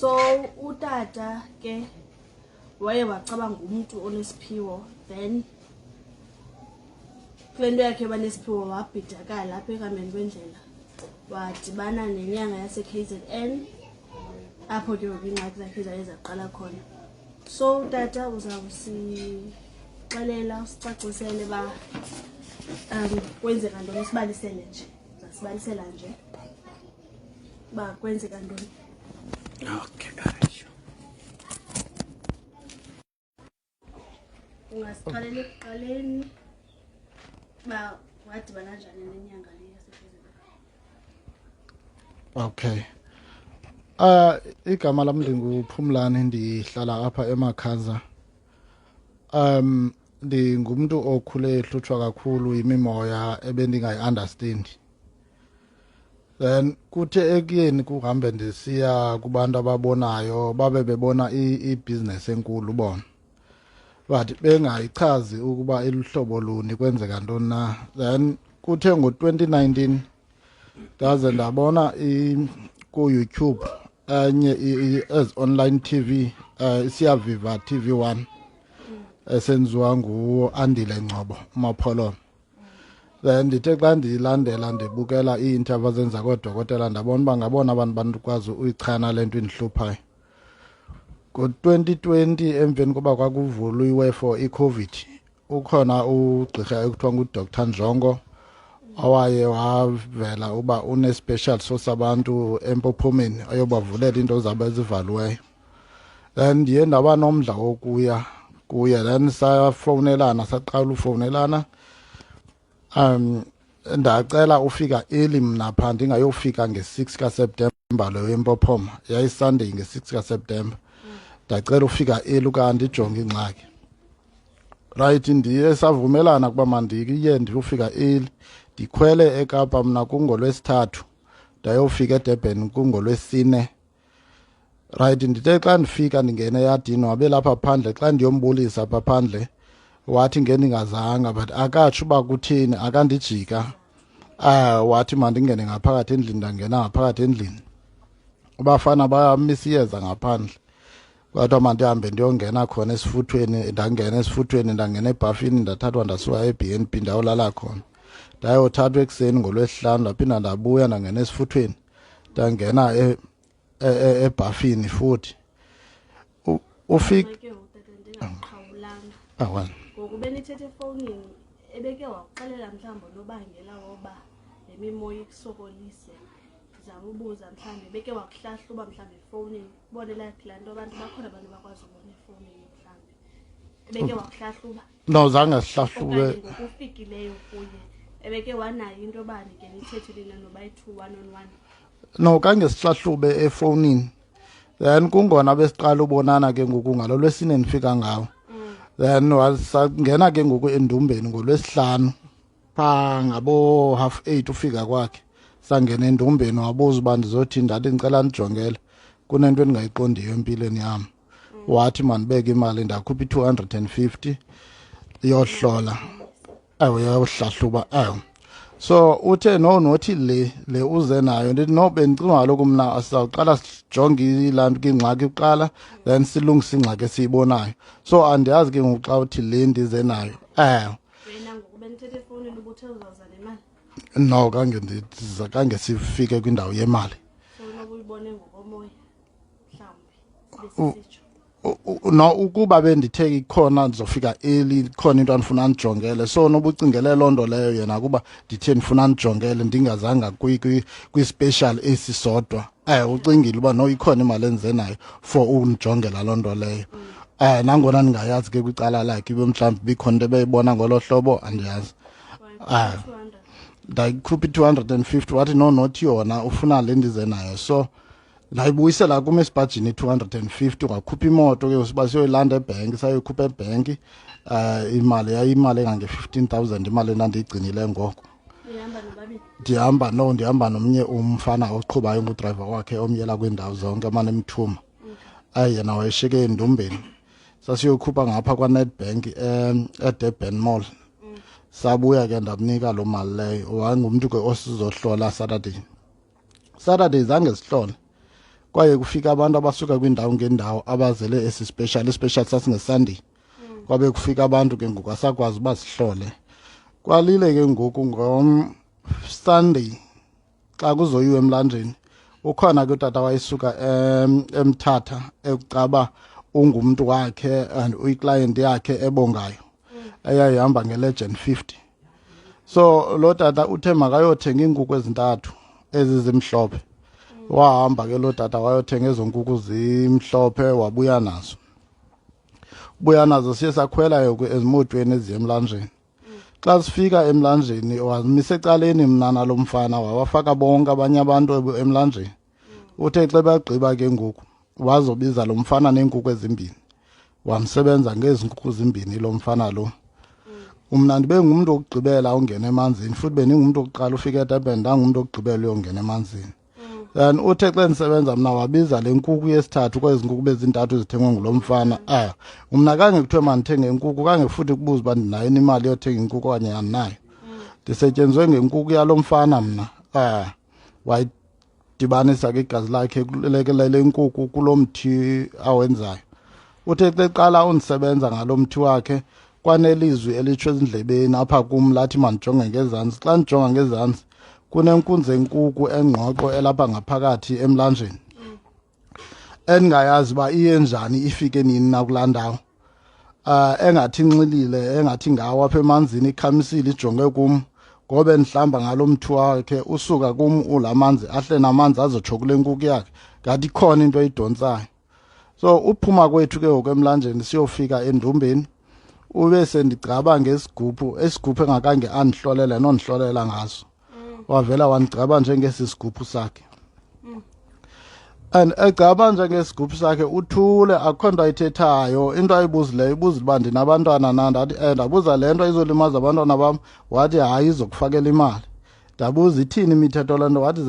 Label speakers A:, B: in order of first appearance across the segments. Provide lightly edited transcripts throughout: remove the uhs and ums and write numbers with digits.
A: So utata ke waye wacabanga umuntu onesiphiwo, then kule nto yakhe banesiphiwo wabhidakala apha ekuhambeni kwendlela wadibana nenyanga yase-KZN apho ke ngoku iingxaki zakhe zaye zaqala khona. So utata uzawusixelela usicacisele uba kwenzeka ntoni, sibalisele nje, uzasibalisela nje uba kwenzeka ntoni.
B: Okay.
A: Ungasiqalela ekuqaleni uba wadibana njani nenyanga le yase-KZN.
B: Okay. Igama lami ndinguPhumlani, ndihlala apha eMakhaza. Ndingumuntu okhule ehlutshwa kakhulu yimimoya ebendingayi-understand. Then kuthe ekuyeni kuhambe ndisiya kubantu ababonayo, babe bebona ibhizinesi enkulu bona, but bengayichazi ukuba iluhlobo luni, kwenzeka ntoni na. Then kuthe ngo-2019 ndaze ndabona ku-YouTube enye as online TV, Siyaviva TV1 esenziwa nguAndile Ngcobo uMaphololo. Then ndithe xa ndiyilandela ndibukela ii-interview zenza koodokotela ndabona uba ngabona abantu bandikwazi uyichana le nto indihluphayo. Ngo-2020 emveni koba kwakuvuliwe for i-COVID, ukhona ugqirha ekuthiwa nguDr Njongo owaye wavela uba une-special source abantu eMpophomeni ayobavulela into zabo ezivaliweyo. Then ndiye ndaba nomdla wokuya kuye, then safowunelana, saqala ufowunelana. Ndacela ufika early mna phaa, ndingayofika nge-6 kaSeptemba leyo eMpophoma, yayiSunday nge-6 kaSeptemba. Ndacela ufika early ukandijonge ingxaki. Right, ndiye savumelana kuba mandiye ndiyofika early, ndikhwele eKapa mna kungolwesithathu, ndayofika eDurban kungolwesine. Right, ndithe xa ndifika ndingene eyadini, wabe lapha phandle. Xa ndiyombulisa apha phandle wathi ngendingazanga, but akatsho uba kutheni, akandijika. Wathi mandingene ngaphakathi endlini, ndangena ngaphakathi endlini. Abafana bamisa iyeza ngaphandle, kwathiwa mandihambe ndiyongena khona esifuthweni. Ndangena esifuthweni, ndangena ebhafini, ndathathwa ndasuka eB&B ndayolala khona. Ndayothathwa ekuseni ngolwesihlanu, ndaphinda ndabuya ndangena esifuthweni, ndangena ebhafini futhi. Ufika
A: ngoku benithethe efowunini, ebeke wakuxelela mhlawumbi unobangela woba le mimoya ikusokolise. Ndizawubuza mhlawumbi beke wakuhlahluba mhlawumbi efowunini, ubone like laa nto abantu bakhona abantu bakwazi ubona efowunini mhlawumbi. Ebeke wakuhlahluba?
B: No, zange sihlahlube.
A: Okanye ngokufikileyo kuye ebeke wanayo into yoba ndike nithethelena noba yi-2 1-on-1?
B: No, kange sihlahlube efowunini. Then kungona besiqala ubonana ke ngoku ngalo lwesine ndifika ngawo. Then wasangena ke ngoku endumbeni ngolwesihlanu phaa ngabo 8:30 ufika kwakhe. Sangena endumbeni wabuza uba ndizothi, ndathi ndicela ndijongele kunento endingayiqondiyo empilweni yam. Wathi mandibeke imali, ndakhupha i-250 yohlola. Yohlahluba. So uthe no, nothi le uze nayo. Ndithi no, bendicinga kaloku mna asizawuqala sijonge laa nto ingxaki kuqala, then silungise ingxaki esiyibonayo. So andiyazi ke ngoku xa uthi le ndize nayo.
A: Wena ngoku benithethe efowunini ubuthe uzawuza le mali?
B: No, kange sifike kwindawo yemali.
A: So unoba uyibone ngokomoya mhlawumbi besisitsho.
B: No, ukuba bendithe ikhona ndizofika early, khona into andifuna ndijongele. So noba ucingele loo nto leyo yena kuba ndithe ndifuna ndijongele ndingazanga kwi-special esisodwa, ucingile uba no, ikhona imali endize nayo for undijongela loo nto leyo. Nangona ndingayazi ke kwicala lakhe ibe mhlawumbi bikhona into ebeyibona ngolo hlobo, andiyazi. Ndayikhupha i-250, wathi no, nothi yona ufuna le ndize nayo. So ndayibuyisela kum esibhajini i-250, wakhupha imoto ke uba siyoyilanda ebhenki, sayoyikhupha ebhenki. Imali yayimali engange-15,000 imali endandiyigcinile ngoko.
A: Ndihamba nobabini?
B: Ndihamba nomnye umfana oqhubayo ngudrayiva wakhe omyela kwiindawo zonke amane emthuma. Yena wayeshiyeke endumbeni. Sasiyokhupha ngapha kwaNedbank eDurban Mall. Sabuya ke ndamnika loo mali leyo. Wangumntu ke osizohlola Saturday zange sihlole. kwaye kufika abantu abasuka kwindawo ngendawo abazele especial sasingeSunday kwabe kufika abantu ke ngoku asakwazi uba sihlole kwalile ke ngoku ngomSunday xa kuzoyiwe emlanjeni ukhona ke utata wayesuka eMthatha ekucaba ungumntu wakhe and uyiclient yakhe ebongayo eyayihamba ngeLegend 50. So lo tata uthe makayothenga iinkukhu ezintathu ezizimhlophe wahamba ke lo tata wayothenga ezo nkukhu zimhlophe wabuya nazo siye sakhwela ezimotweni eziye emlanjeni. Xa sifika emlanjeni wazimise ecaleni mna nalo mfana wawafaka bonke abanye abantu emlanjeni. Uthe xa bagqiba ke ngoku wazobiza lo mfana neenkukhu ezimbini wamsebenza ngezi nkukhu zimbini lo mfana lo. Mna ndibe ngumntu wokugqibela ungena emanzini futhi bendingumntu wokuqala ufika eDurban ndangumntu wokugqibela uyongena emanzini. Then uthe xa ndisebenza mna wabiza le nkukhu yesithathu kwezi nkukhu bezintathu zithengwe ngulo mfana. Mna kange kuthiwe mandithenge inkukhu kange futhi kubuza uba ndinayo imali yothenga inkukhu okanye andinayo. Ndisetyenziswe ngenkukhu yalo mfana mna. Wayidibanisa ke igazi lakhe kulekelele inkukhu kulo mthi awenzayo. Uthe xa eqala undisebenza ngalo mthi wakhe kwanelizwi elitsho ezindlebeni apha kum lathi mandijonge ngezantsi. Xa ndijonga ngezantsi kunenkunzi enkukhu engqoqo elapha ngaphakathi emlanjeni endingayazi uba iye njani ifike nini na kulaa ndawo. Engathi inxilile engathi ngawo apha emanzini ikhamisile ijonge kum ngobe ndihlamba ngalo mthi wakhe usuka kum ula manzi ahle namanzi azotsho kule nkukhu yakhe ngathi ikhona into eyidontsayo. So uphuma kwethu ke ngoku emlanjeni siyofika endumbeni ube sendigcaba ngesigubhu esigubhu engakange andihlolele nondihlolela ngaso. Wavela wandigcaba njengesi sigubhu sakhe. And egcaba njengesigubhu sakhe uthule akho nto ayithethayo. Into ayibuzileyo ibuzile uba ndinabantwana na ndathi ndabuza le nto izolimaza abantwana bam wathi hayi izokufakela imali. Ndabuza ithini imithetho le nto wathi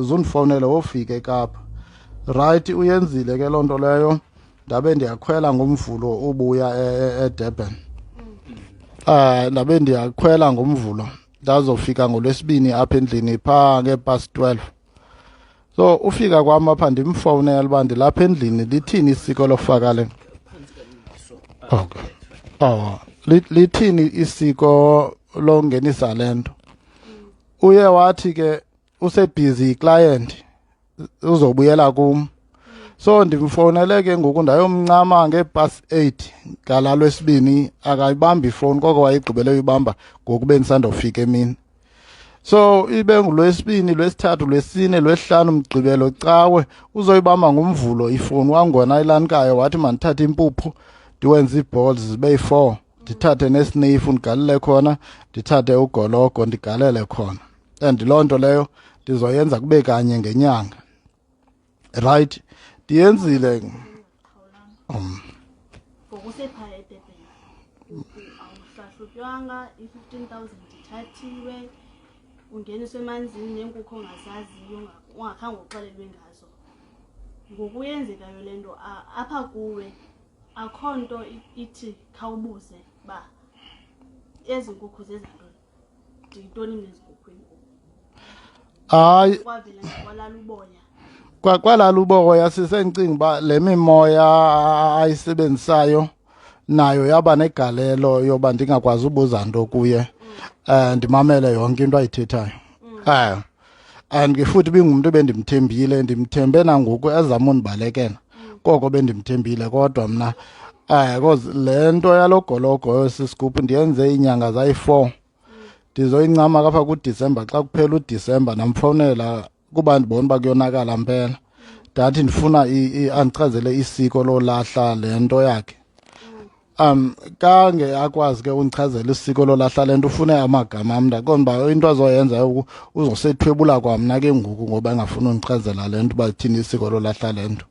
B: zundifowunele wofika eKapa. Right uyenzile ke loo nto leyo ndabe ndiyakhwela ngomvulo ubuya eDurban. Ndabe ndiyakhwela ngomvulo ndazofika ngoLwesibini apha endlini phaa nge-past 12. So ufika kwam apha ndimfowunela uba ndilapha endlini lithini isiko lokufaka le. Okay. Lithini isiko longenisa le nto. Uye wathi ke usebhizi client uzobuyela kum. So ndimfowunele ke ngoku ndayomncama nge-past 8 ngala Lwesibini akayibambi ifowuni koko wayigqibele uyibamba ngoku bendisandofika emini. So ibe nguLwesibini, Lwesithathu, Lwesine, Lwesihlanu, Mgqibelo, Cawe uzoyibamba ngomvulo ifowuni wangona ilankayo wathi mandithathe impuphu ndiwenze iiballs zibe yi4 ndithathe nesneyifu ndigalele khona ndithathe ugologo ndigalele khona. And loo nto leyo ndizoyenza kube kanye ngenyanga. Right ndiyenzile.
A: Ngokusepha eDurban awuhlahlutyanga i-15,000 ithathiwe ungeniswe emanzini neenkukhu ongazaziyo ungakhange uxelelwe ngazo. Ngokuyenzekayo le nto apha kuwe akho nto ithi khawubuze uba ezi nkukhu zezantoni ndiyintoni mna ezi nkukhu.
B: Hayi
A: Kwavela kwalala uboya
B: kwalala uboya sisencinga uba le mimoya ayisebenzisayo nayo yaba negalelo yoba ndingakwazi ubuza nto kuye. Ndimamele yonke into ayithethayo. And futhi bingumntu bendimthembile ndimthembe nangoku ezama undibalekela koko bendimthembile kodwa mna because le nto yalogologo yesisigubhu ndiyenze iinyanga zayi4 ndizoyincama kapha kuDisemba. Xa kuphela uDisemba namfowunela kuba ndibona uba kuyonakala mpela ndathi ndifuna andichazele isiko lolahla le nto yakhe. Kange akwazi ke undichazela isiko lolahla le nto ufune amagama amnta kodwa into azoyenza uzosethwebula kwamna ke ngoku ngoba engafuni undichazela le nto uba ithini isiko lolahla le nto.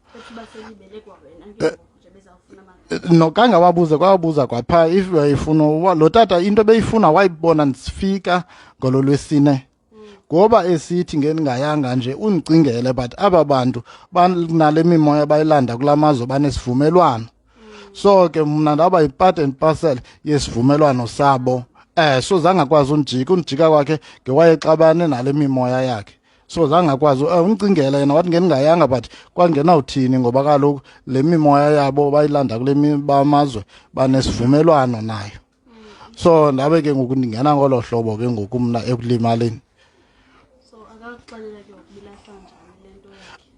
B: No kange wabuze kwabuza kwaphaa if wayifuna lo tata into beyifuna wayibona ndisifika ngolo Lwesine ngoba esithi ngendingayanga nje undicingele but aba bantu banale mimoya bayilanda kula mazwe banesivumelwano. So ke mna ndaba yi-part and parcel yesivumelwano sabo. So zangakwazi undijika kwakhe ngewayexabane nale mimoya yakhe. so zangakwazi ungcingela yena wathi ngeningayanga but kwangena uthini ngoba kaloku le mimoya yabo bayilanda kule bamazwe banesivumelwano nayo. So ndabe ke ngoku ndingena ngolo hlobo ke ngoku mna ekulimaleni.
A: So akakuxelela ke ukubilahlwa njani lento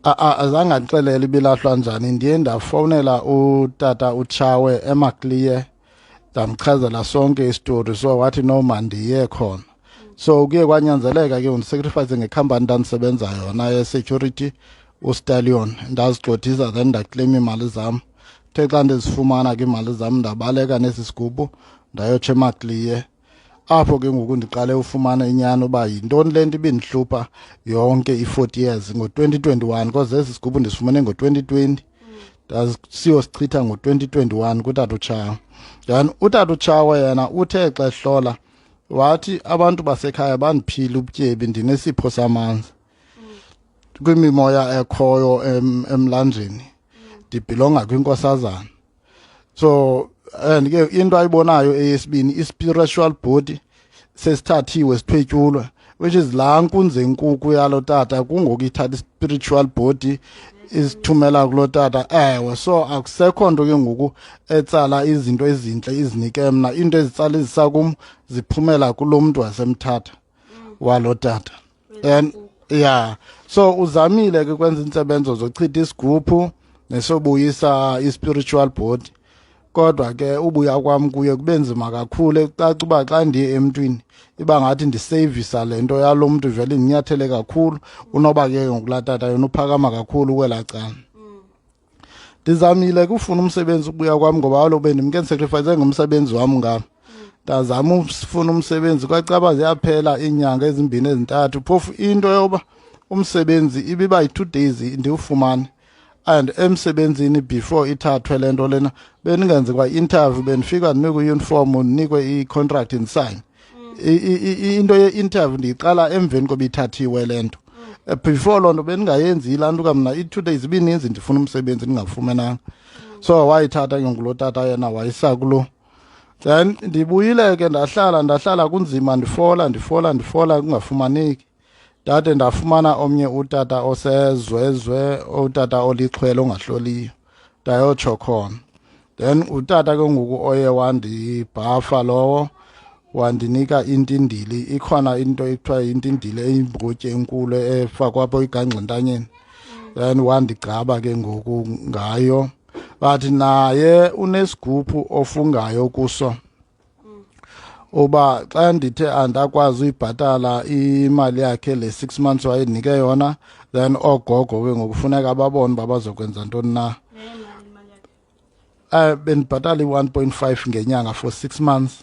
A: yakhe?
B: Azange andixelele ibilahlwa njani. Ndiye ndafowunela utata uTshawe eMaclear ndamchazela sonke isitori, so wathi no man ndiye khona. So kuye kwanyanzeleka ke undisacrifice ngekhampani ndandisebenza yona ye-security uStallion, ndazigxothisa then ndaclaim imali zam. The xa ndizifumana ke imali zam ndabaleka nesi sigubhu ndayotsho eMaclear, apho ke ngoku ndiqale ufumana inyani uba yintoni le nto ibindihlupha yonke i-40 years ngo-2021 because esi sigubhu ndisifumane ngo-2020 ndasiyosichitha ngo-2021 kutata uTshawe. Then utata uTshawe yena uthe xa ehlola wathi abantu basekhaya bandiphile ubutyebi ndinesipho samanzi kwimimoya ekhoyo emlanjeni, ndibhilonga kwinkosazana. So and ke into ayibonayo eyesibini i-spiritual body sesithathiwe sithwetyulwe, which is laa nkunzi enkulu yalo tata kungoku ithatha i-spiritual body isithumela kulo tata. Ewe, so akusekho nto ke ngoku etsala izinto ezintle izinike mna, into ezitsala ezisakum ziphumela kulo mntu wasemthatha walo tata. And yeah, so uzamile ke kwenza intsebenzo zochitha isiguphu nesobuyisa i-spiritual body, kodwa ke ubuya kwam kuye kube nzima kakhulu. Kucaca uba xa ndiye emntwini iba ngathi ndiseyivisa le nto yalo mntu vele indinyathele kakhulu, unoba ke ngokulaa tata yona uphakama kakhulu kwelaa cala. Ndizamile kufuna umsebenzi ukubuya kwam ngoba kaloku bendimke ndisacrifice ngumsebenzi wam ngam. Ndazama ufuna umsebenzi kwacaba ziyaphela iinyanga ezimbini ezintathu, phofu into yoba umsebenzi ibiba yi-2 days ndiwufumane. And emsebenzini before ithathwe le nto lena bendingenzi kwa-interview, bendifika ndinikwe i-uniform ndinikwe i-contract ndisign. Into ye-interview ndiyiqala emveni koba ithathiwe le nto. Before loo nto bendingayenzi laa nto kamna i-2 days ibininzi ndifuna umsebenzi ndingafumenanga. So wayithatha ke ngulo tata yena wayisa kulo. Then ndibuyile ke ndahlala kunzima, ndifola kungafumaneki. Ndade ndafumana omnye utata osezwezwe, utata olixhwele ongahloliyo, ndayotsho khona. Then utata ke ngoku oye wandibhafa lowo wandinika intindili. Ikhona into ekuthiwa intindili eyimbotyi enkulu efakwa apho igangxa entanyeni. Then wandigcaba ke ngoku ngayo, but naye unesiguphu ofungayo kuso uba xa ndithe andakwazi uyibhatala imali yakhe le 6 months wayendinike yona, then ogogo ke ngokufuneka babone uba bazokwenza ntoni na. Bendibhatala i-1.5 ngenyanga for 6 months.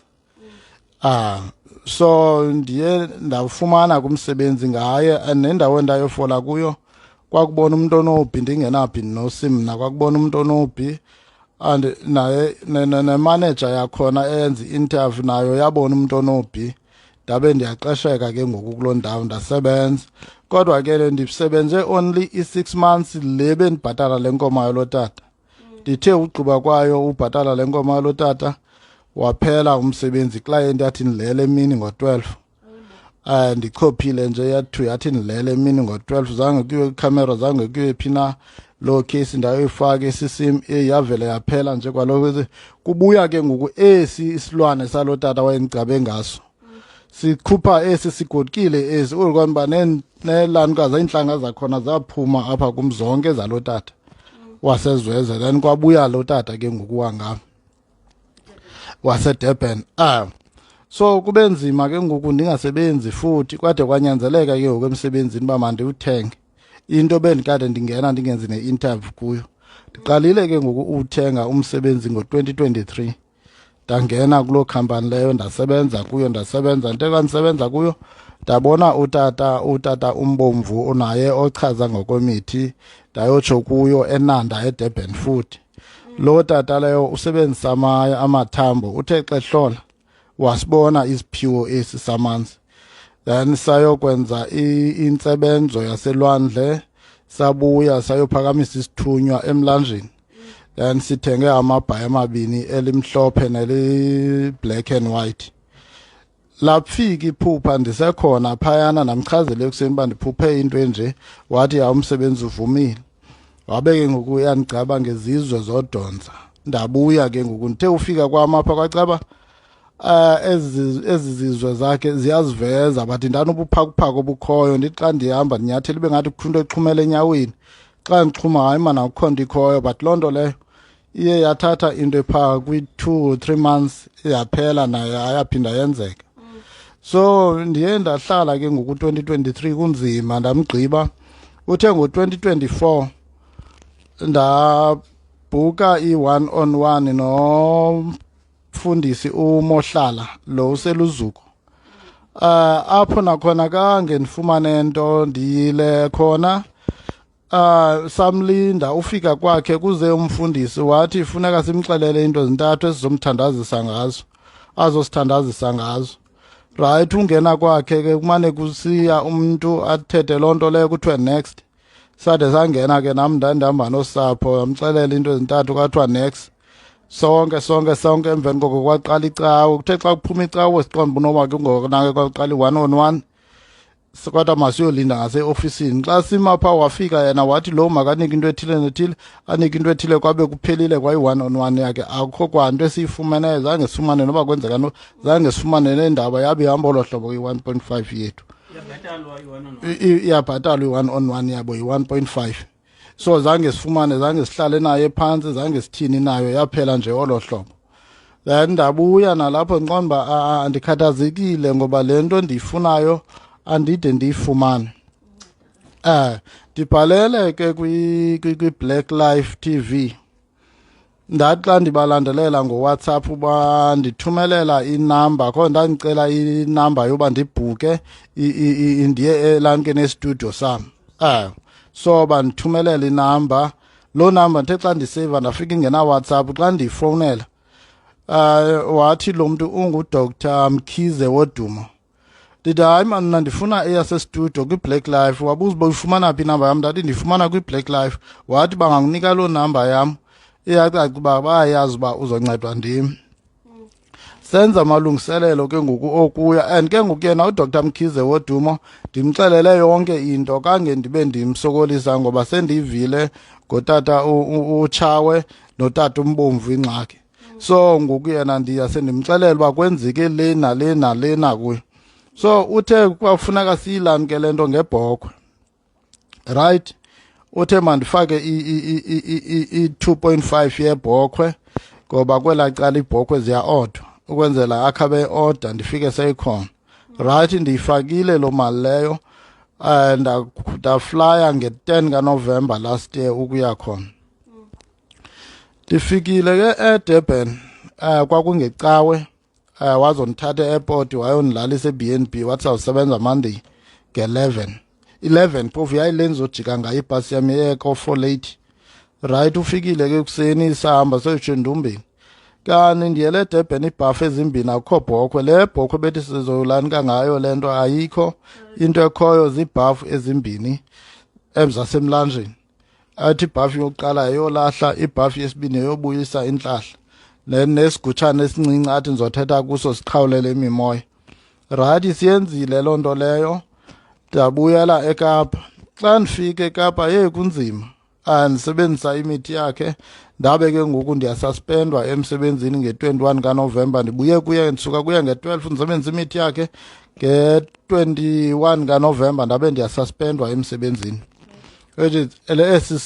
B: So ndiye ndawufumana kumsebenzi ngaye, and nendawo endayofola kuyo kwakubona umntu onobhi, ndingenaphi nosimna, kwakubona umntu onobhi. And naye nemanager yakhona eyenza i-interview nayo yabona umntu onobhi, ndabe ndiyaqesheka ke ngoku kuloo ndawo ndasebenza. Kodwa ke ndisebenze only i-6 months le bendibhatala le nkomo yalo tata. Ndithe ugqiba kwayo ubhatala le nkomo yalo tata waphela umsebenzi, client yathi ndilele emini ngo-12. Ndichophile nje yathi ndilele emini ngo-12, zange kuyiwe ikhamera, zange kuyiwe phi na. Lo case ndayoyifaka esisim yavele yaphela nje kwaloku. Kubuya ke ngoku esi isilwane salo tata wayendicabe ngaso sikhupha esi sigodukile esi ulikwaniba nelanikazi iintlanga zakhona zaphuma apha kum zonke zalo tata wasezweze. Then kwabuya lo tata ke ngoku wangam waseDurban. So kube nzima ke ngoku ndingasebenzi futhi, kwade kwanyanzeleka ke ngoku emsebenzini uba mandiwuthenge into bendikade ndingena ndingenzi ne-interview kuyo. Ndiqalile ke ngoku uthenga umsebenzi ngo-2023, ndangena kuloo khampani leyo ndasebenza kuyo. Nto kandisebenza kuyo ndabona utata umbomvu unaye ochaza ngokwemithi, ndayotsho kuyo eNanda eDurban futhi. Lo tata leyo usebenzisa amathambo, uthe xa ehlola wasibona isiphiwo esi samanzi. Then sayokwenza intsebenzo yaselwandle, sabuya sayophakamisa isithunywa emlanjeni. Then sithenge amabhayi amabini elimhlophe neli black and white. lapfika iphupha ndisekhona phayana namchazele ekuseni uba ndiphuphe into enje wathi ya umsebenzi uvumile wabe ke ngoku yandigcaba ngezizwe zodonza ndabuya ke ngoku ndithe ufika kwam apha kwacaba ezi zizwe zakhe ziyaziveza but ndanobuphakuphaku obukhoyo ndithi xa ndihamba ndinyathela ibe ngathi kukho into exhumela enyaweni xa ndixhuma hayi mana akukho nto ikhoyo but loo nto leyo iye yathatha into ephaa kwi-2 or 3 months yaphela nayo ayaphinda yenzeka so ndiye ndahlala ke ngoku 2023 kunzima ndamgqiba uthe ngo-2024 ndabhuka i-1-on-1 nomfundisi uMohlala lo useluzuko apho nakhona kange ndifumane nto ndiyile khona samlinda ufika kwakhe kuze umfundisi wathi funeka simxelele into ezintathu esizomthandazisa ngazo azosithandazisa ngazo right ungena kwakhe ke kumane kusiya umuntu athethe loo nto leyo kuthiwe next sade sangena ke nam ndandihamba nosapho amxelela into ezintathu kwathiwa next sonke emveni koko kwaqala icawe kuthe xa kuphuma icawe siqonda unoba ke ngokunake kwaqala i-1-on-1 kodwa masiyolinda ngase-ofisini xa sima phaa wafika yena wathi lo makanike into ethile nethile anike into ethile kwabe kuphelile kwayi-1-on-1 yakhe akukho kwanto esiyifumeneyo zange sifumane noba kwenzeka zange sifumane nendaba yabe ihamba olo hlobo yi-1.5 yethu iyabhatalwa i-1-on-1 yabo yi-1.5 so zange sifumane zange sihlale naye phantsi zange sithini nayo yaphela nje olo hlobo then ndabuya nalapho ndiqonda uba andikhathazekile ngoba le nto ndiyifunayo andide ndiyifumane ndibhalele ke kwi-Black Life TV ndathi xa ndibalandelela ngoWhatsApp uba ndithumelela inamba kho ndandicela inamba yoba ndibhuke ndiye elankeni estudio sam so bandithumelela inamba loo namba ndithe xa ndiseva ndafika ingena WhatsApp xa ndiyifowunela wathi lo mntu unguDr Mkhize Wodumo ndithi hayi mna ndifuna eyasestudio kwi-Black Life wabuza uba uyifumana phi inamba yam ndathi ndifumana kwi-Black Life wathi banganginika loo namba yam iyacaca uba bayayazi uba uzoncedwa ndim senza amalungiselelo ke ngoku okuya and ke ngoku yena uDr Mkhize Wodumo ndimxelele yonke into kange ndibe ndimsokolisa ngoba sendiyivile ngotata uChawe notata uMbomvu ingxaki so ngoku yena ndiya sendimxelela uba kwenzeke le nale nakuyo so uthe kwafuneka siyilamke le nto ngebhokhwe right uthe mandifake i-2.5 yebhokhwe ngoba kwelaa cala iibhokhwe ziya-odwa ukwenzela akhabe order ndifike seyikhona right ndiyifakile loo mali leyo ndaflya nge-10 kaNovember last year ukuya khona ndifikile ke eDurban kwakungecawe wazondithatha e-airport wayondilalisa e-BNB wathi sawusebenza Monday nge-11 phofu yayile ndizojika ngayo ibhasi yami yeko-480 right ufikile ke kuseni sahamba soyitsho Ndumbeni kanti ndiyele eDurban iibhafu ezimbini akukho bhokhwe le bhokhwe bethi sizolanika ngayo le nto ayikho into ekhoyo ziibhafu ezimbini zasemlanjeni athi ibhafu yokuqala yeyolahla ibhafu yesibini yeyobuyisa intlahla nesigutshane esincinci athi ndizothetha kuso siqhawulele imimoya right siyenzile loo nto leyo ndabuyela eKapa xa ndifike eKapa kunzima andisebenzisa imithi yakhe ndabe ke ngoku ndiyasuspendwa emsebenzini nge-21 kaNovember ndibuye kuye ndisuka kuye nge-12 ndisebenzisa imithi yakhe nge-21 kaNovember ndabe ndiyasuspendwa emsebenzini esi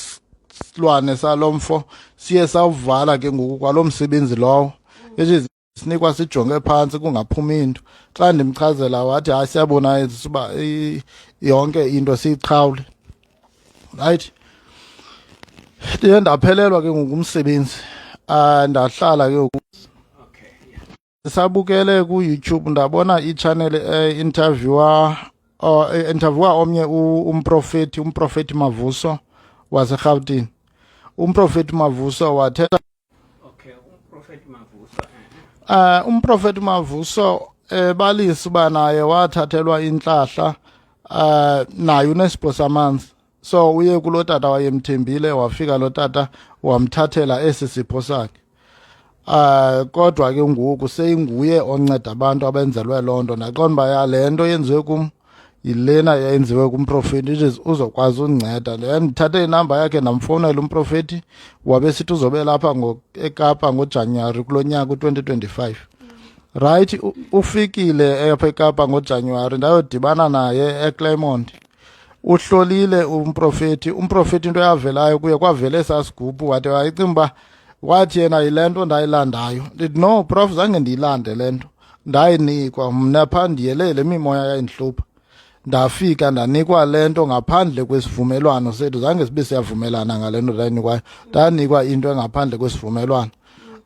B: silwane salomfo siye sawuvala ke ngoku kwalo msebenzi lowo sinikwa sijonge phantsi kungaphumi into xa ndimchazela wathi hayi siyabona uba yonke into siyiqhawule right ndiye ndaphelelwa ke ngumsebenzi ndahlala ke ngoku sabukele ku-YouTube ndabona i-channel interviewer omnye umprofeti Mavuso waseRhawutini umprofeti Mavuso wathetha umprofeti Mavuso balisa uba naye wathathelwa intlahla naye unesipho samanzi so uye kuloo tata wayemthembile wafika loo tata wamthathela esi sipho sakhe Kodwa ke ngoku seyinguye onceda abantu abenzelwe loo nto. Ndaqonda uba ya le nto yenziwe kum yilena yenziwe kumprofeti, ithi uzokwazi undinceda. Le ndithathe inamba yakhe ndamfowunela umprofeti, wabe sithi uzobe lapha eKapa ngoJanuwari kulo nyaka u-2025. Right, ufikile apha eKapa ngoJanuwari, ndayodibana naye eClermont. Uhlolile umprofeti into yavelayo kuye kwavela esasigubhu, wathi wayicinga uba wathi yena yile nto ndayilandayo. Ndithi no prof, zange ndiyilande le nto, ndayinikwa mna phaa ndiyele le mimoya yayindihlupha. Ndafika ndanikwa le nto ngaphandle kwesivumelwano sethu, zange sibe siyavumelana ngale nto ndayinikwayo, ndanikwa into engaphandle kwesivumelwano.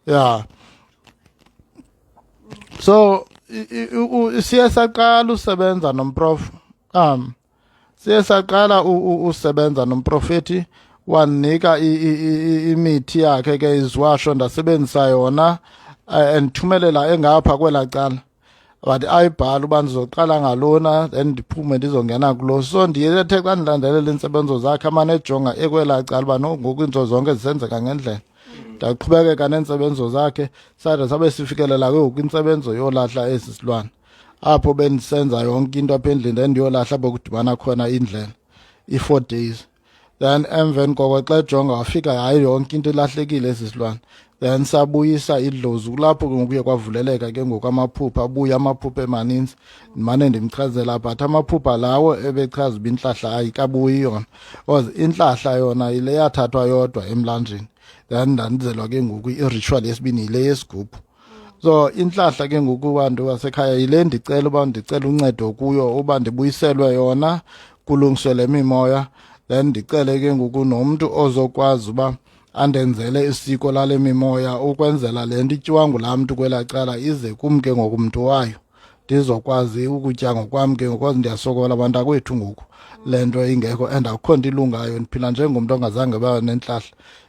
B: Yeah, so siye saqala usebenza nomprof, siye saqala usebenza nomprofeti, wanika imithi yakhe ke iziwasho, ndasebenzisa yona andithumelela engapha kwelaa cala, wathi ayibhala uba ndizoqala ngalona then ndiphume ndizongena kulo. So ndiyethe xa ndilandelela iintsebenzo zakhe amane ejonga ekwelaa cala uba no, ngoku iinto zonke zisenzeka ngendlela. Ndaqhubekeka neentsebenzo zakhe sade sabe sifikelela ke ngoku intsebenzo yolahla esi silwane, apho bendisenza yonke into apha endlini then ndiyolahla apho kudibana khona indlela i-4 days. Then emveni koko xa ejonga wafika hayi yonke into ilahlekile esi silwane, then sabuyisa idlozi. Kulapho ke ngokuye kwavuleleka ke ngoku amaphupha, abuye amaphupha emaninzi. Ndimane ndimchazela but amaphupha lawo ebechaza uba intlahla ayikabuyi yona, because intlahla yona yile yathathwa yodwa emlanjeni, then ndandizelwa ke ngoku i-ritual yesibini yile yesigubhu. So intlahla ke ngoku bantu basekhaya yile ndicela uncedo kuyo uba ndibuyiselwe yona, kulungiswe le mimoya. Then ndicele ke ngoku nomntu ozokwazi uba andenzele isiko lale mimoya, ukwenzela le nto ityiwa ngulaa mntu kwelaa cala ize kum ke ngoku mntu wayo, ndizokwazi ukutya ngokwam ke ngoku ndiyasokola abantu akwethu ngoku le nto ingekho and akukho nto ilungayo. Ndiphila njengomntu ongazange ba nentlahla.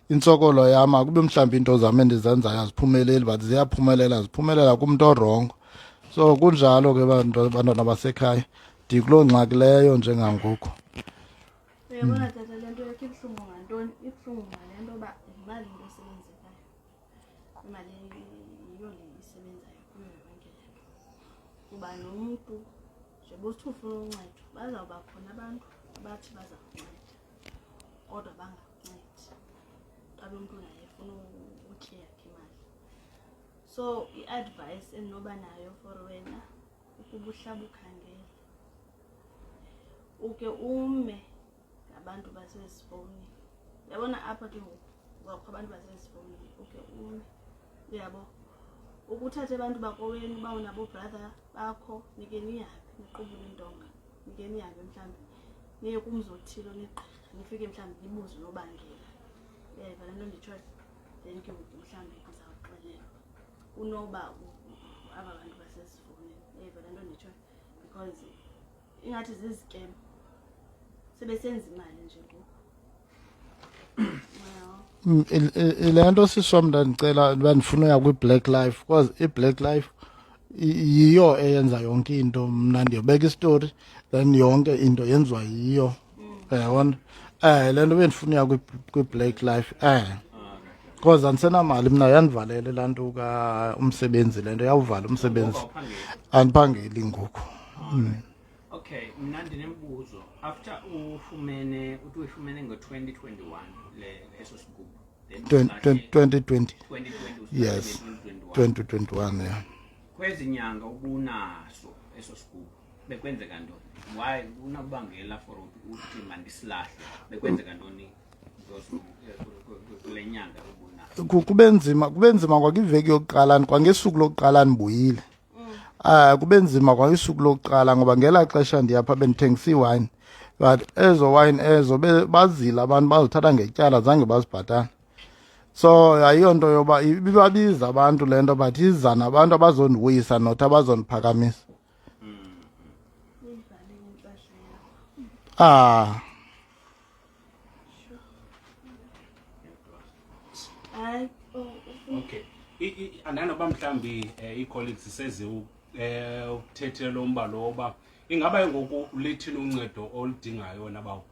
B: Intsokolo yam akube mhlawumbi into zam endizenzayo aziphumeleli, but ziphumelela kumntu orongo. So kunjalo ke bantwana basekhaya, ndikuloo ngxaki leyo njengangoku.
A: Uyabona tata, le nto yakho ibuhlungu ngantoni? Ibuhlungu ngale nto uba yimali into esebenzekayo, imali yiyo le isebenzayo kuyo yonke le nto. Kuba nomntu njengoba usithi ufuna uncedo, bazawuba khona abantu abathi baza kunceda kodwa bangakuncedi xa lo mntu naye efuna utye yakhe imali. So i-advice endinoba nayo for wena ukuba uhlaba ukhangela, uke ume abantu basezifowunini. Uyabona apha ke ngoku kwakho abantu basezifowunini, uke ume, uyabo, ukuthathe abantu bakowenu uba unabo brother bakho, nike nihambe niqubule intonga, nike nihambe mhlawumbi niye kumzi othile onigqirha, nifike mhlawumbi nibuze unobangela. Uyeva le nto nditshoyo? Then ke ngoku mhlawumbi ndizawuxelelwa kunoba aba bantu basezifowunini. Uyeva le nto nditshoyo? Because ingathi zizikem, sebesenza imali nje ngoku.
B: Le nto siswam ndandicela uba ndifuna uya kwi-Black Life, because i-Black Life yiyo eyenza yonke into. Mna ndiyobeka isitori then yonke into yenziwa yiyo. Uyabona? Le nto bendifuna uya kwi-Black Life because andisenamali mna, yandivalela laa nto umsebenzi, le nto yawuvala umsebenzi, andiphangeli ngoku.
C: Okay, mna ndinembuzo. After ufumene ngo-2021 eso sigubhu,
B: 2020.
C: 2020
B: Yes, 2021, yeah.
C: Kwezi nyanga ubunaso eso sigubhu bekwenzeka ntoni? Why unakubangela for uthi mandisilahle? Bekwenzeka ntoni kule nyanga ubunaso?
B: Kube nzima kwakiveki yokuqala, kwangesuku lokuqala ndibuyile. Kube nzima kwangisuku lokuqala ngoba ngelaa xesha ndiyapha bendithengisa iwayini, but ezo wayini ezo bazile abantu bazithatha ngetyala, zange bazibhatala. So ayiyo nto yoba ibibabiza abantu le nto, but iza nabantu abazondibuyisa not abazondiphakamisa.
D: Okay, andanoba mhlawumbi ii-colleagues seze ukuthethela lo mba lo uba ingaba ngoku lithini uncedo oludingayo nabawo?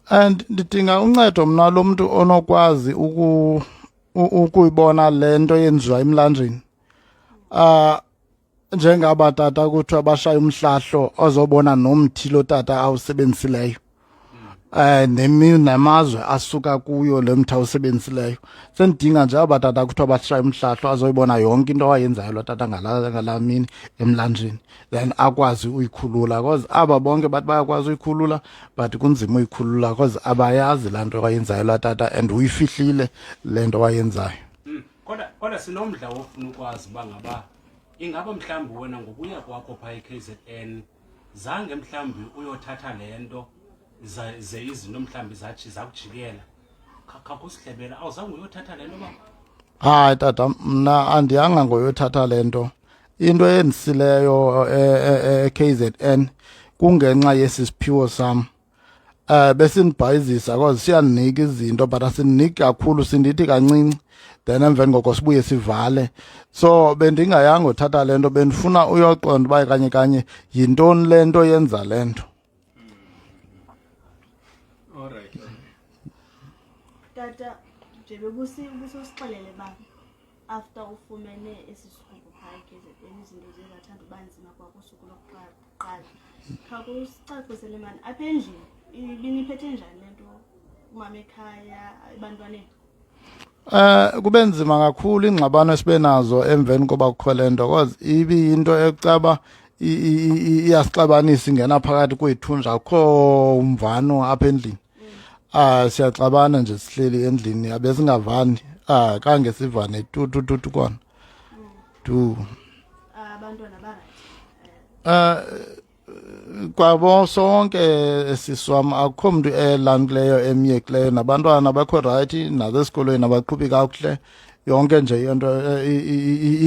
D: And
B: ndidinga uncedo mna lo mntu onokwazi ukuyibona lento yenziwa emlanjeni njengaba tata kuthiwa bashaya umhlahlo ozobona nomthi lo tata awusebenzisileyo namazwe asuka kuyo le mthi awusebenzisileyo sendidinga nje aba tata kuthiwa bashaya umhlahlo azoyibona yonke into awayenzayo lo tata ngala mini emlanjeni then akwazi uyikhulula because aba bonke bathi bayakwazi uyikhulula but kunzima uyikhulula because abayazi laa nto awayenzayo la tata and uyifihlile le nto awayenzayo.
D: Kodwa sinomdla wofuna ukwazi uba ngaba ingaba mhlawumbi wena ngokuya kwakho phaa e-KZN zange mhlawumbi uyothatha le nto ze izinto mhlawumbi zathi zakujikela khakusihlebela awuzange uyothatha le nto ba?
B: Hayi tata mna andihanga ngoyothatha le nto into eyendisileyo e-KZN kungenxa yesi siphiwo sam besindibhayizisa because siyandinika izinto but asiniki kakhulu sindithi kancinci then emveni ngoko sibuye sivale so bendingayanga uthatha le nto bendifuna uyoqonda uba kanye kanye yintoni le nto yenza le nto.
C: Alright.
A: Tata nje bebusixelele ba after ufumene esi sikhungo phaa e-KZN izinto ziye zathanda uba nzima kwakusuku lokuqala khakusicacisele mani apha endlini ibiniphethe njani le nto umama ekhaya ebantwaneni?
B: Kube nzima kakhulu ingxabano esibe nazo emveni koba kukho le nto because ibiyinto ekucaba iyasixabanisa ingena phakathi kwethu nje akho umvano apha endlini. Siyaxabana nje sihleli endlini abesingavani kange sivane tu kona tu
A: abantwana barayithi
B: kwabo sonke siswam akukho mntu elamkileyo emyekileyo nabantwana bakho rayithi nasesikolweni abaqhubi kakuhle yonke nje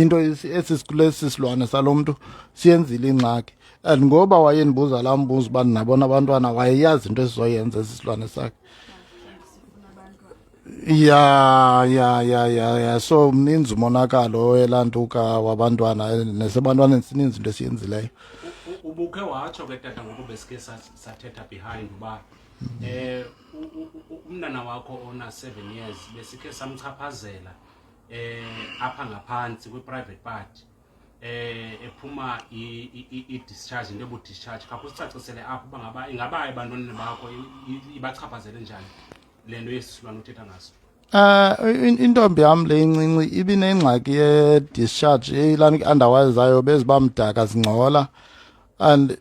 B: into esi silwane salo mntu siyenzile ingxaki and ngoba wayendibuza laa mbuzo uba ndinabona abantwana wayeyazi into esizoyenza esi silwane sakhe. ya so mninzi umonakalo elantuka wabantwana nasebantwaneni sininzi into esiyenzileyo.
D: Ubukhe watsho ke tata ngoku besike sathetha behind uba umntana wakho ona 7 years besike samchaphazela apha ngaphantsi kwi-private party ephuma i-discharge into ebu-discharge khakusicacisele apho uba ngaba ingaba ebantwaneni bakho ibachaphazele njani le nto yesisilwane uthetha ngaso?
B: Intombi yam le incinci ibinengxaki ye-discharge eyilani andawazayo beziba mdaka zingcola and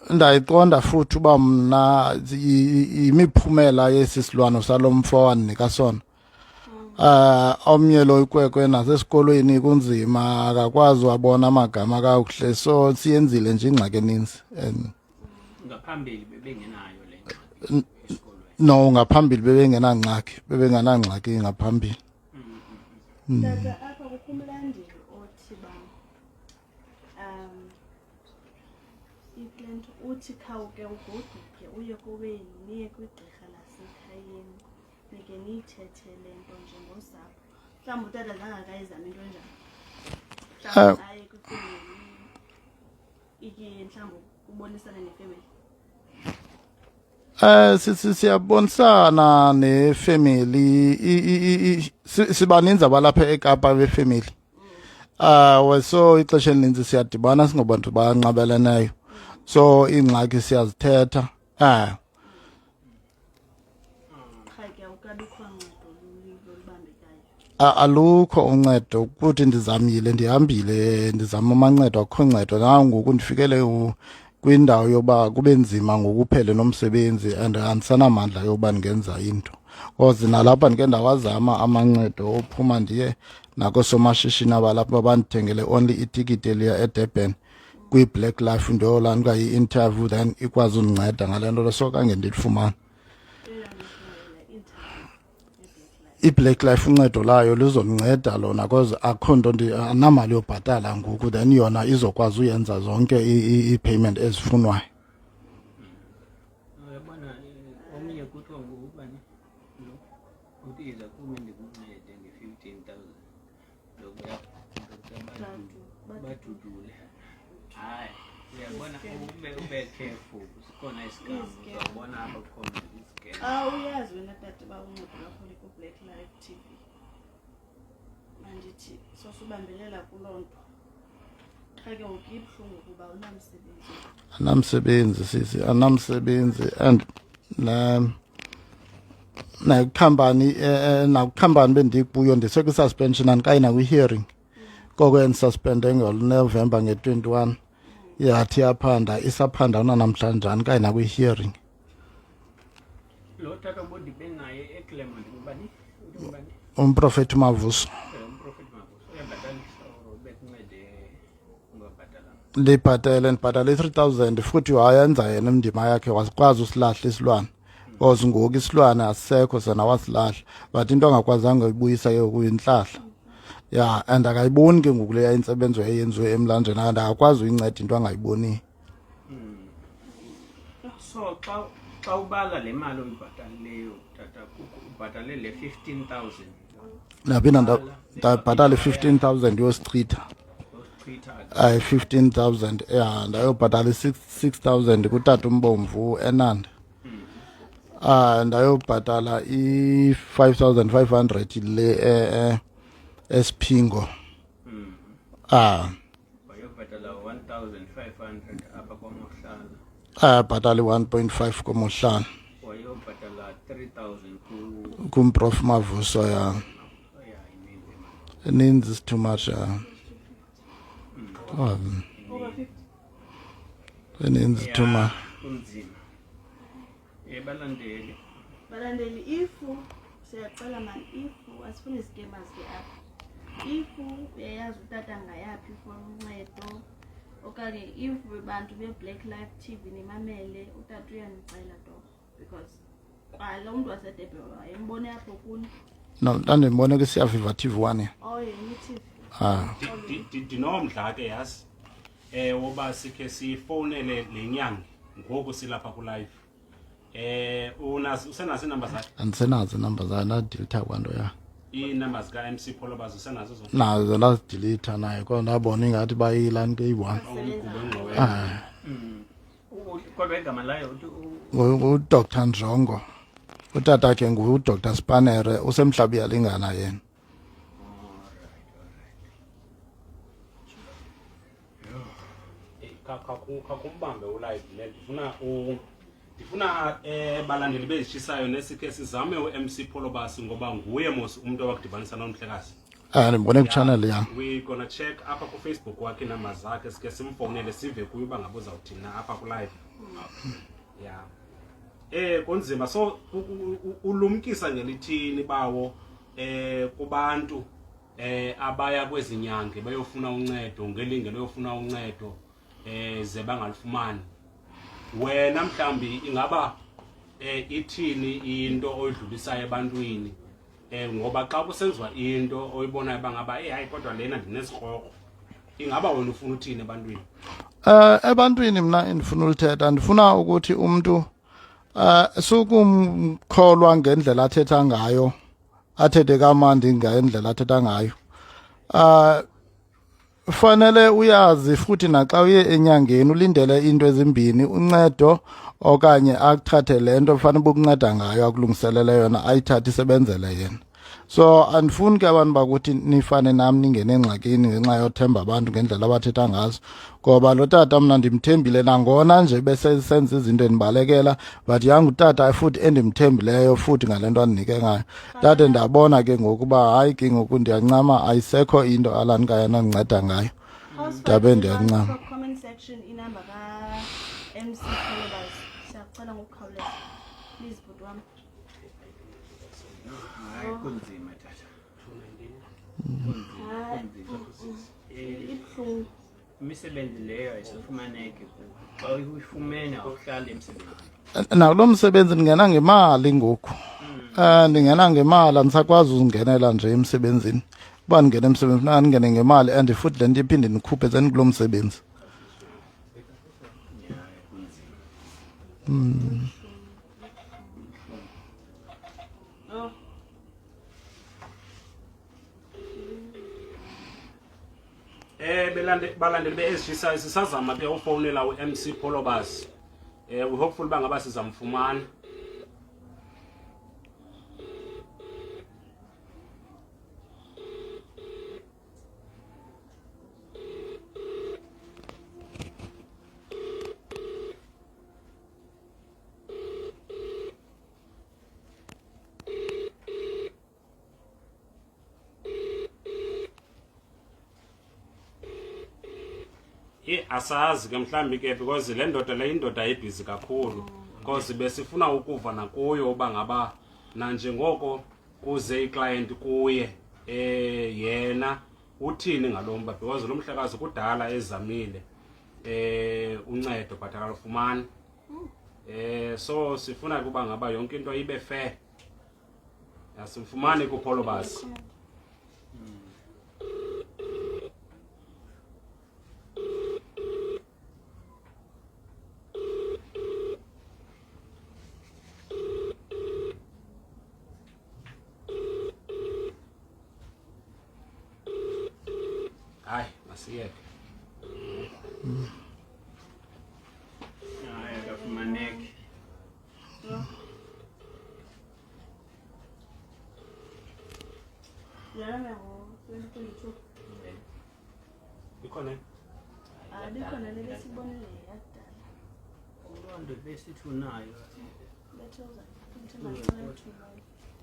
B: ndayiqonda futhi uba mna imiphumela yesi silwano salo mfo wandinika sona. Omnye lo ikwekwe nasesikolweni kunzima akakwazi wabona amagama kakuhle so siyenzile nje ingxaki eninzi.
C: Ngaphambili bebengenayo le ngxaki esikolweni?
B: No, ngaphambili bebengenangxaki ngaphambili.
A: Tata apha kukho umlandeli othi ba iplent uthi khawuke ugoduke uye kowenu niye kwigqirha lasekhayeni nike niyithethe le nto njengosapho. Mhlawumbi utata zangakayizama into njani? Mhlawumbi aye kwifemeli mhlawumbi ubonisane nefemeli.
B: Siyabonisana nefemeli sibaninzi abalapha eKapa befemeli. So ixesha elininzi siyadibana singobantu banqabeleneyo so ingxaki siyazithetha. Alukho uncedo ukuthi ndizamile ndihambile ndizama amancedo akho ncedo nangoku ndifikele kwindawo yoba kube nzima ngokuphele nomsebenzi and andisanamandla yoba ndingenza into because nalapha ndike ndawazama amancedo ophuma ndiye nakosomashishini abalapha bandithengele only itikiti eliya eDurban kwi-Black Life ndiyolanda i-interview then ikwazi undinceda ngale nto so kange ndilifumane. I-Black Life uncedo layo lizondinceda lona because akho nto anamali yobhatala ngoku then yona izokwazi uyenza zonke i-payment ezifunwayo.
C: Uyabona omnye kuthiwa ngubani utiza kume ndikuncede nge-15,000 lokuya badudule. Hayi uyabona ube careful sikhona isikhamu uzabona apha khona isikhamu.
A: Uyazi wena tata uba uncedo kakhulu ku-Black Life TV. andithi sosubambelela kuloo nto qha ke ngoku ibuhlungu kuba unamsebenzi
B: anamsebenzi sisi anamsebenzi and na company company bendikuyo ndisekwi-suspension andikayi nakwi-hearing koko endisuspende ngoNovember nge-21 yathi yaphanda isaphanda unanamhlanje andikayi nakwi-hearing.
C: Lo tata bodibe naye eClermont ngubani? Ngubani?
B: Umprofeti Mavuso
C: Umprofeti Mavuso. Uyabhatalisa or bekuncede ungabhatalanga?
B: ndibhatale 3,000 futhi wayenza yena indima yakhe wasikwazi usilahla isilwane because ngoku isilwane asisekho sena wasilahla but into angakwazanga uyibuyisa ke kuyinhlahla ya and akayiboni ke ngoku leya intsebenzo eyenziwe emlanjeni and akakwazi uyinceda into angayiboniyo.
C: So xa ubala le mali oyibhatalileyo tata ubhatale le 15,000
B: naphinda ndabhatala 15,000 yosichitha
C: osichitha
B: 15,000 ya ndayobhatala 6,000 kutata umbomvu eNanda. Ndayobhatala i-5,500 le esiphingo.
C: wayobhatala 1,500 apha kwaMohlala.
B: Bhatala 1.5 koMohlala
C: Wayobhatala 3,000
B: kumprof Mavuso ya
C: yeah, ininzi
B: ininzi is too much ya ininzi too much.
C: kunzima.
A: balandeli ifu siyacela mani ifu asifuni scammers ke apha ifu uyayazi utata ngayaphi for uncedo okanye ifu bantu be-Black Life TV nimamele utata uyanicela to because kwalo umntu wasedebhe wayembone apho kuni
B: No ndandibone ke siyaviva TV1
A: yiTV
D: ndinomdla ke yazi woba sikhe sifowunele lenyanga ngoku silapha ku-live usenazo iinamba zakhe?
B: andisenazo inamba zayo ndadelitha kwanto ya
D: iinamba zika-MC Pholobazi usenazo zona?
B: nazo ndazidelitha naye kodwa ndabona ingathi bayilani ke iyi-1
C: kodwa igama layo
B: uDr Ndrongo utata ke nguDr Spanere usemhlabi yalingana yena.
D: Kakumbambe ulive le ndifuna balandeli bezitshisayo nesikhe sizame u-MC Pholobazi ngoba nguye mos umuntu owakudibanisa nomhlekazi.
B: Ndibone kuchannel ya
D: We gonna check apha ku-Facebook wakhe inamba zakhe sikhe simfowunele sive kuye uba ngabe uzawuthina apha ku-live. Yeah. Kunzima so ulumkisa ngelithini bawo kubantu abaya kwezinyange bayofuna uncedo ngelinge leyofuna uncedo ze bangalifumani. Wena mhlambi ingaba ithini into oyidlulisayo ebantwini ngoba xa kusenziwa into oyibonayo bangaba hayi kodwa lena ndinesikroqo ingaba wena ufuna uthini ebantwini?
B: Ebantwini mna endifuna ulithetha ndifuna ukuthi umuntu sukumkholwa ngendlela athetha ngayo athethe kamandi ngendlela athetha ngayo. Fanele uyazi futhi naxa uye enyangeni ulindele into ezimbini uncedo okanye akuthathe lento fanele ukunceda ngayo akulungiselele yona ayithathe isebenzele yena. So andifuni ke abantu bakuthi nifane nami ningene engxakini ngenxa yothemba abantu ngendlela abathetha ngazo ngoba lo tata mna ndimthembile nangona nje bese senza izinto endibalekela but yangutata futhi endimthembileyo futhi ngale nto andinike ngayo. Tata ndabona ke ngokuba hayi ke ngoku ndiyancama ayisekho into alanikaya nandinceda ngayo. Ndabe ndiyancama.
A: Comment section inamba ka-MC Pholobazi siyacela ngokukhawuleza please bhuti wami.
C: kunzima tata.
A: Ibuhlungu.
C: Imisebenzi leyo ayisofumaneki xa uyifumene awuhlali emsebenzini.
B: Nakulo msebenzi ndingena ngemali ngoku. Ndingena ngemali andisakwazi uzingenela nje emsebenzini. Uba ndingena emsebenzini andingene ngemali and futhi le nto iphinde ndikhuphe zeni kulo msebenzi.
D: Balandeli bezitshisayo sisazama ke ufowunela u-MC Pholobazi. We hopeful bangaba sizamfumana. Asazi ke mhlambi ke because le ndoda le indoda ibhizi kakhulu because besifuna ukuva nakuyo uba ngaba nanjengoko kuze iclient kuye yena uthini ngalomba because lo mhlekazi kudala ezamile uncedo but akalufumani. So sifuna kuba ngaba yonke into ibe fair. Yasimfumani kupholo basi. Hayi, masiyeke.
C: Hayi akafumaneki.
A: Yalana ngo-2022
D: Ikhona?
A: alikhona leli sibonile yakudala
C: Ulwandle besithi unayo.
A: bethoza ukuthi mangilethulo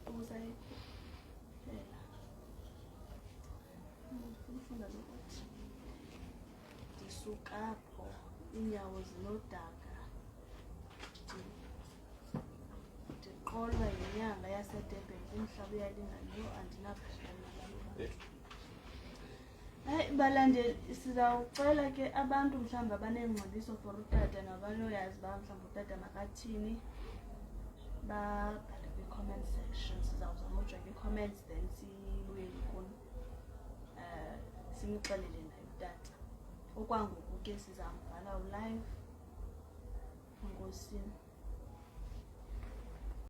A: ukusayiphela ufunda lokuthi ndisukapho inyawo zinodaka ndiqolwa yinyanga yasedebheni umhlaba uyalinganiyo andinabhekana hayi balandeli sizawucela ke abantu mhlawumbi abaneengcebiso for utata nabanoyazi ba mhlawumbi utata makathini babhale kwi-comment section sizawuzama ujonga i-comments then sibuyele kuni simxelele naye utata okwangoku ke sizamvala ulive enkosini.